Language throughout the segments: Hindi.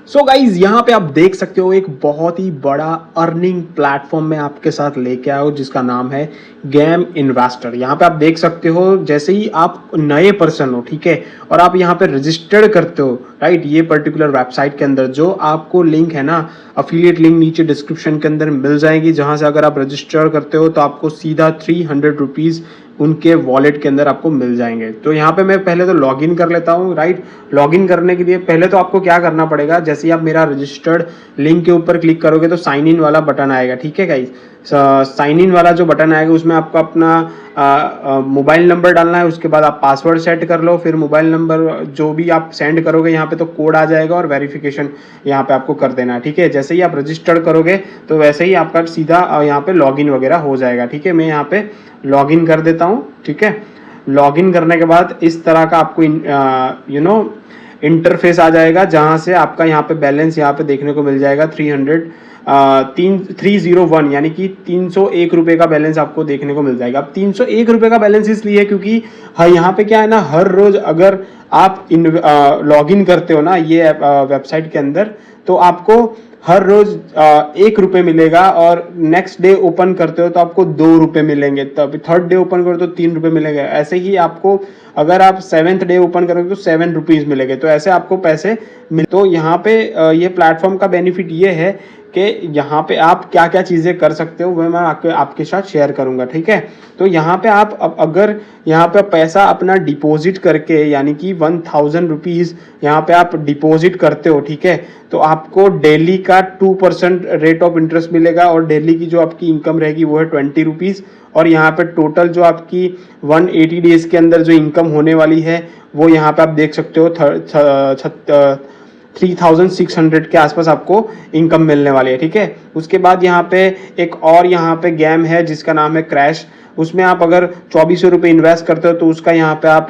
सो गाइज यहाँ पे आप देख सकते हो एक बहुत ही बड़ा अर्निंग प्लेटफॉर्म में आपके साथ लेके आया हूँ जिसका नाम है गेम इन्वेस्टर। यहाँ पे आप देख सकते हो जैसे ही आप नए पर्सन हो, ठीक है, और आप यहाँ पे रजिस्टर्ड करते हो राइट, ये पर्टिकुलर वेबसाइट के अंदर जो आपको लिंक है ना, अफिलिएट लिंक नीचे डिस्क्रिप्शन के अंदर मिल जाएगी, जहाँ से अगर आप रजिस्टर करते हो तो आपको सीधा 300 रुपीज़ उनके वॉलेट के अंदर आपको मिल जाएंगे। तो यहाँ पे मैं पहले तो लॉगिन कर लेता हूँ राइट। लॉगिन करने के लिए पहले तो आपको क्या करना पड़ेगा, जैसे ही आप मेरा रजिस्टर्ड लिंक के ऊपर क्लिक करोगे तो साइन इन वाला बटन आएगा, ठीक है गाइस। साइन इन वाला जो बटन आएगा उसमें आपको अपना मोबाइल नंबर डालना है, उसके बाद आप पासवर्ड सेट कर लो, फिर मोबाइल नंबर जो भी आप सेंड करोगे यहाँ पे तो कोड आ जाएगा और वेरिफिकेशन यहाँ पे आपको कर देना है, ठीक है। जैसे ही आप रजिस्टर्ड करोगे तो वैसे ही आपका सीधा यहाँ पे लॉगिन वगैरह हो जाएगा, ठीक है। मैं यहाँ पे लॉगिन कर देता हूँ, ठीक है। लॉगिन करने के बाद इस तरह का आपको इंटरफेस आ जाएगा, जहां से आपका यहाँ पे बैलेंस यहाँ पे देखने को मिल जाएगा 301 यानी कि 301 रुपए का बैलेंस आपको देखने को मिल जाएगा। अब 301 रुपए का बैलेंस इसलिए क्योंकि यहाँ पे क्या है ना, हर रोज अगर आप लॉगिन करते हो ना ये वेबसाइट के अंदर, तो आपको हर रोज 1 रुपये मिलेगा, और नेक्स्ट डे ओपन करते हो तो आपको 2 रुपये मिलेंगे, तब थर्ड डे ओपन करो तो 3 रुपये मिलेंगे। ऐसे ही आपको अगर आप 7th डे ओपन करोगे तो 7 रुपीज़ मिलेंगे। तो ऐसे आपको पैसे मिल, तो यहाँ पे ये प्लेटफॉर्म का बेनिफिट ये है कि यहाँ पे आप क्या क्या चीज़ें कर सकते हो वह मैं आपके साथ शेयर करूँगा, ठीक है। तो यहाँ पे आप अगर यहाँ पे पैसा अपना डिपॉजिट करके यानी कि 1000 रुपीज़ यहाँ पे आप डिपॉजिट करते हो, ठीक है, तो आपको डेली का 2% रेट ऑफ इंटरेस्ट मिलेगा, और डेली की जो आपकी इनकम रहेगी वो है 20 रुपीज़। और यहाँ पे टोटल जो आपकी 180 डेज के अंदर जो इनकम होने वाली है वो यहाँ पे आप देख सकते हो 3600 के आसपास आपको इनकम मिलने वाली है, ठीक है। उसके बाद यहाँ पे एक और यहाँ पे गेम है जिसका नाम है क्रैश। उसमें आप अगर 2400 रुपये इन्वेस्ट करते हो तो उसका यहाँ पे आप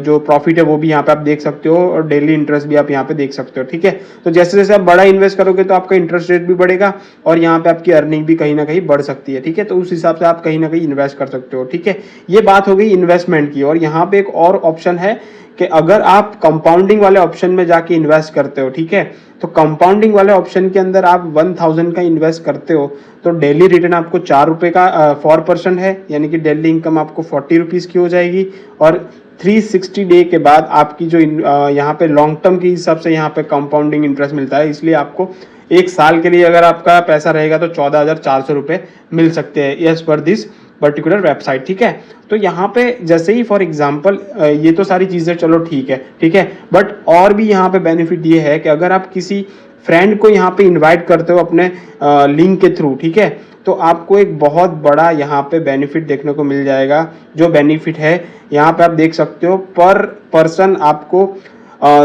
जो प्रॉफिट है वो भी यहाँ पे आप देख सकते हो, और डेली इंटरेस्ट भी आप यहाँ पे देख सकते हो, ठीक है। तो जैसे जैसे आप बड़ा इन्वेस्ट करोगे तो आपका इंटरेस्ट रेट भी बढ़ेगा और यहाँ पे आपकी अर्निंग भी कहीं ना कहीं बढ़ सकती है, ठीक है। तो उस हिसाब से आप कहीं ना कहीं इन्वेस्ट कर सकते हो, ठीक है। ये बात हो गई इन्वेस्टमेंट की। और यहाँ पे एक और ऑप्शन है कि अगर आप कंपाउंडिंग वाले ऑप्शन में जाके इन्वेस्ट करते हो, ठीक है, तो कंपाउंडिंग वाले ऑप्शन के अंदर आप 1000 का इन्वेस्ट करते हो तो डेली रिटर्न आपको 4 रुपये का 4% है, यानी कि डेली इनकम आपको 40 रुपीज़ की हो जाएगी। और 360 डे के बाद आपकी जो यहाँ पे लॉन्ग टर्म के हिसाब से यहाँ पे कंपाउंडिंग इंटरेस्ट मिलता है, इसलिए आपको 1 साल के लिए अगर आपका पैसा रहेगा तो 14,400 रुपये मिल सकते हैं as per this particular website, ठीक है। तो यहाँ पे जैसे ही फॉर एग्जांपल ये तो सारी चीज़ें चलो ठीक है, बट और भी यहाँ पे बेनिफिट ये है कि अगर आप किसी फ्रेंड को यहाँ पे इनवाइट करते हो अपने लिंक के थ्रू, ठीक है, तो आपको एक बहुत बड़ा यहाँ पे बेनिफिट देखने को मिल जाएगा। जो बेनिफिट है यहाँ पे आप देख सकते हो, पर पर्सन आपको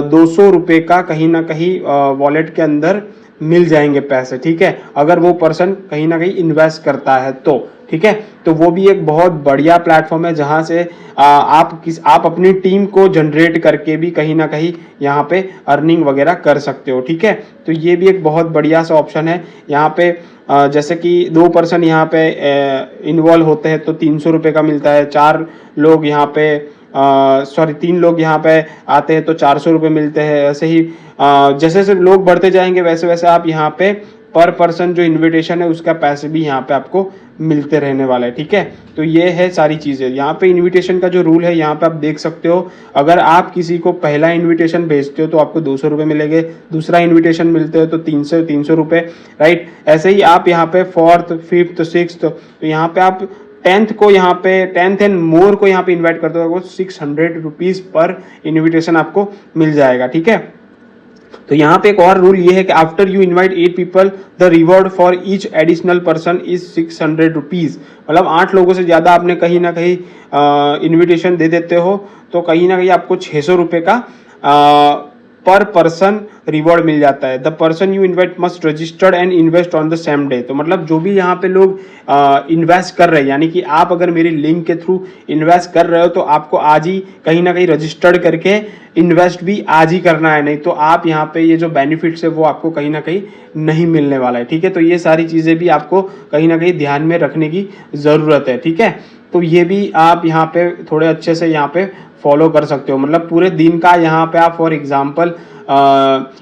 200 रुपये का कहीं ना कहीं वॉलेट के अंदर मिल जाएंगे पैसे, ठीक है, अगर वो पर्सन कहीं ना कहीं इन्वेस्ट करता है तो, ठीक है। तो वो भी एक बहुत बढ़िया प्लेटफॉर्म है जहां से आप अपनी टीम को जनरेट करके भी कहीं ना कहीं यहाँ पे अर्निंग वगैरह कर सकते हो, ठीक है। तो ये भी एक बहुत बढ़िया सा ऑप्शन है। यहाँ पे जैसे कि 2 पर्सन यहाँ पे इन्वॉल्व होते हैं तो 300 रुपये का मिलता है, 4 लोग यहाँ पे 3 लोग यहाँ पे आते हैं तो 400 रुपये मिलते हैं। ऐसे ही जैसे जैसे लोग बढ़ते जाएंगे वैसे वैसे आप यहाँ पे पर पर्सन जो इनविटेशन है उसका पैसे भी यहाँ पे आपको मिलते रहने वाला है, ठीक है। तो ये है सारी चीज़ें। यहाँ पे इनविटेशन का जो रूल है यहाँ पे आप देख सकते हो, अगर आप किसी को पहला इनविटेशन भेजते हो तो आपको 200 रुपये मिलेंगे, दूसरा इनविटेशन मिलते हो तो 300 रुपये, राइट। ऐसे ही आप यहाँ पे 4th 5th 6th, तो यहाँ पे आप 10th को यहाँ पे 10th एंड मोर को यहाँ पे इन्वाइट करते हो, 600 रुपीज़ पर इन्विटेशन आपको मिल जाएगा, ठीक है। तो यहाँ पे एक और रूल ये है कि after you invite 8 people the reward for each additional person is 600 rupees. मतलब 8 लोगों से ज़्यादा आपने कहीं ना कहीं इन्विटेशन दे देते हो तो कहीं ना कहीं आपको 600 रुपये का पर पर्सन रिवॉर्ड मिल जाता है। The person you invite must registered and invest on the same day. तो मतलब जो भी यहाँ पे लोग इन्वेस्ट कर रहे हैं, यानी कि आप अगर मेरी लिंक के थ्रू इन्वेस्ट कर रहे हो तो आपको आज ही कहीं ना कहीं रजिस्टर्ड करके इन्वेस्ट भी आज ही करना है, नहीं तो आप यहाँ पे ये जो बेनिफिट्स है वो आपको कहीं ना कहीं नहीं मिलने वाला है, ठीक है। तो ये सारी चीज़ें भी आपको कहीं ना कहीं ध्यान में रखने की ज़रूरत है, ठीक है। तो ये भी आप यहाँ पे थोड़े अच्छे से यहाँ पे फॉलो कर सकते हो। मतलब पूरे दिन का यहाँ पे आप फॉर एग्जांपल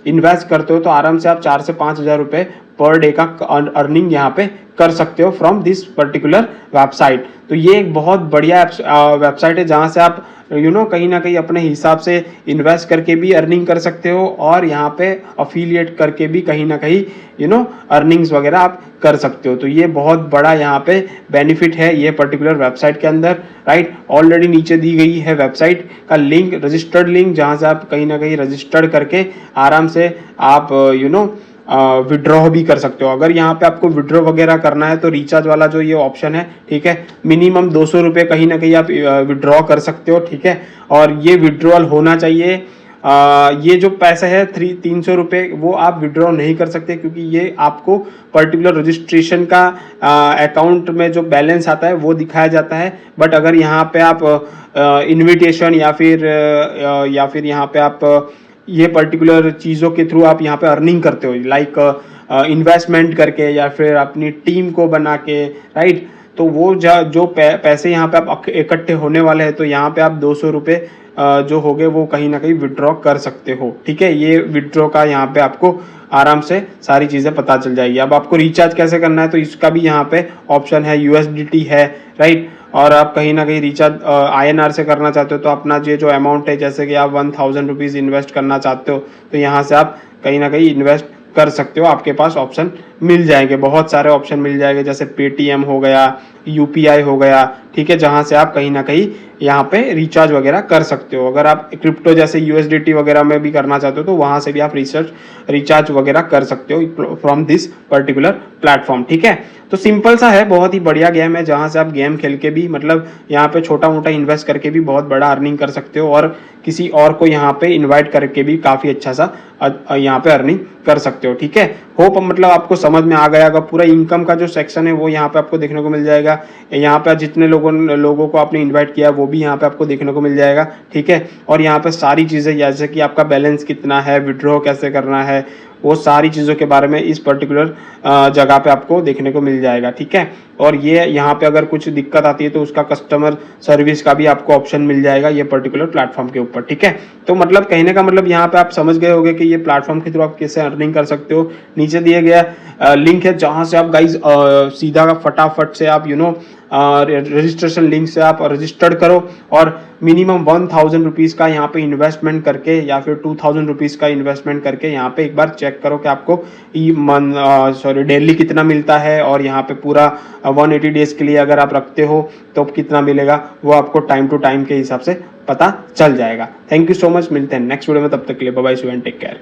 इन्वेस्ट करते हो तो आराम से आप 4 से 5 हज़ार रुपये पर डे का अर्निंग यहाँ पे कर सकते हो फ्रॉम दिस पर्टिकुलर वेबसाइट। तो ये एक बहुत बढ़िया वेबसाइट है जहाँ से आप कहीं ना कहीं अपने हिसाब से इन्वेस्ट करके भी अर्निंग कर सकते हो और यहाँ पे अफिलिएट करके भी कहीं ना कहीं अर्निंग्स वगैरह आप कर सकते हो। तो ये बहुत बड़ा यहाँ पे बेनिफिट है ये पर्टिकुलर वेबसाइट के अंदर, राइट। ऑलरेडी नीचे दी गई है वेबसाइट का लिंक, रजिस्टर्ड लिंक, जहाँ से आप कहीं ना कहीं रजिस्टर्ड करके आराम से आप विड्रॉ भी कर सकते हो। अगर यहाँ पे आपको विड्रॉ वगैरह करना है तो रिचार्ज वाला जो ये ऑप्शन है, ठीक है, मिनिमम 200 रुपये कहीं ना कहीं आप विड्रॉ कर सकते हो, ठीक है। और ये विड्रॉल होना चाहिए। ये जो पैसे है 300 रुपये वो आप विड्रॉ नहीं कर सकते क्योंकि ये आपको पर्टिकुलर रजिस्ट्रेशन का अकाउंट में जो बैलेंस आता है वो दिखाया जाता है। बट अगर यहाँ पे आप इनविटेशन या फिर यहाँ पे आप ये पर्टिकुलर चीज़ों के थ्रू आप यहाँ पे अर्निंग करते हो, लाइक इन्वेस्टमेंट करके या फिर अपनी टीम को बना के, राइट। तो वो जो पैसे यहाँ पे आप इकट्ठे होने वाले हैं तो यहाँ पे आप 200 रुपये जो हो गए वो कहीं ना कहीं विड्रॉ कर सकते हो, ठीक है। ये विड्रॉ का यहाँ पे आपको आराम से सारी चीज़ें पता चल जाएगी। अब आपको रिचार्ज कैसे करना है तो इसका भी यहाँ पे ऑप्शन है, USDT है, राइट। और आप कहीं ना कहीं रिचार्ज INR से करना चाहते हो तो अपना जो अमाउंट है, जैसे कि आप 1000 रुपीज़ इन्वेस्ट करना चाहते हो तो यहाँ से आप कहीं ना कहीं इन्वेस्ट कर सकते हो। आपके पास ऑप्शन मिल जाएंगे, बहुत सारे ऑप्शन मिल जाएंगे, जैसे पेटीएम हो गया, UPI हो गया, ठीक है, जहां से आप कहीं ना कहीं यहाँ पे रिचार्ज वगैरह कर सकते हो। अगर आप क्रिप्टो जैसे USDT वगैरह में भी करना चाहते हो तो वहां से भी आप रिचार्ज वगैरह कर सकते हो फ्रॉम दिस पर्टिकुलर प्लेटफॉर्म, ठीक है। तो सिंपल सा है, बहुत ही बढ़िया गेम है जहां से आप गेम खेल के भी मतलब यहाँ पे छोटा मोटा इन्वेस्ट करके भी बहुत बड़ा अर्निंग कर सकते हो और किसी और को यहाँ पे इन्वाइट करके भी काफ़ी अच्छा सा यहाँ पे अर्निंग कर सकते हो, ठीक है। होप मतलब आपको समझ में आ गया होगा। पूरा इनकम का जो सेक्शन है वो यहाँ पे आपको देखने को मिल जाएगा। यहाँ पे जितने लोगों को आपने इनवाइट किया वो भी यहाँ पे आपको देखने को मिल जाएगा, ठीक है। और यहाँ पे सारी चीज़ें जैसे कि आपका बैलेंस कितना है, विड्रॉ कैसे करना है, वो सारी चीज़ों के बारे में इस पर्टिकुलर जगह पे आपको देखने को मिल जाएगा, ठीक है। और ये यहाँ पे अगर कुछ दिक्कत आती है तो उसका कस्टमर सर्विस का भी आपको ऑप्शन मिल जाएगा ये पर्टिकुलर प्लेटफॉर्म के ऊपर, ठीक है। तो मतलब कहने का मतलब यहाँ पे आप समझ गए होंगे कि ये प्लेटफॉर्म के थ्रू आप कैसे अर्निंग कर सकते हो। नीचे दिए गया लिंक है जहाँ से आप गाइज सीधा फटाफट से आप रजिस्ट्रेशन लिंक से आप रजिस्टर्ड करो और मिनिमम 1000 रुपीज़ का यहाँ पे इन्वेस्टमेंट करके या फिर 2000 रुपीज़ का इन्वेस्टमेंट करके यहाँ पे एक बार चेक करो कि आपको डेली कितना मिलता है और यहाँ पे पूरा 180 डेज के लिए अगर आप रखते हो तो कितना मिलेगा वो आपको टाइम टू टाइम के हिसाब से पता चल जाएगा। थैंक यू सो मच, मिलते हैं नेक्स्ट वीडियो में, तब तक के लिए बाय बाय, टेक केयर।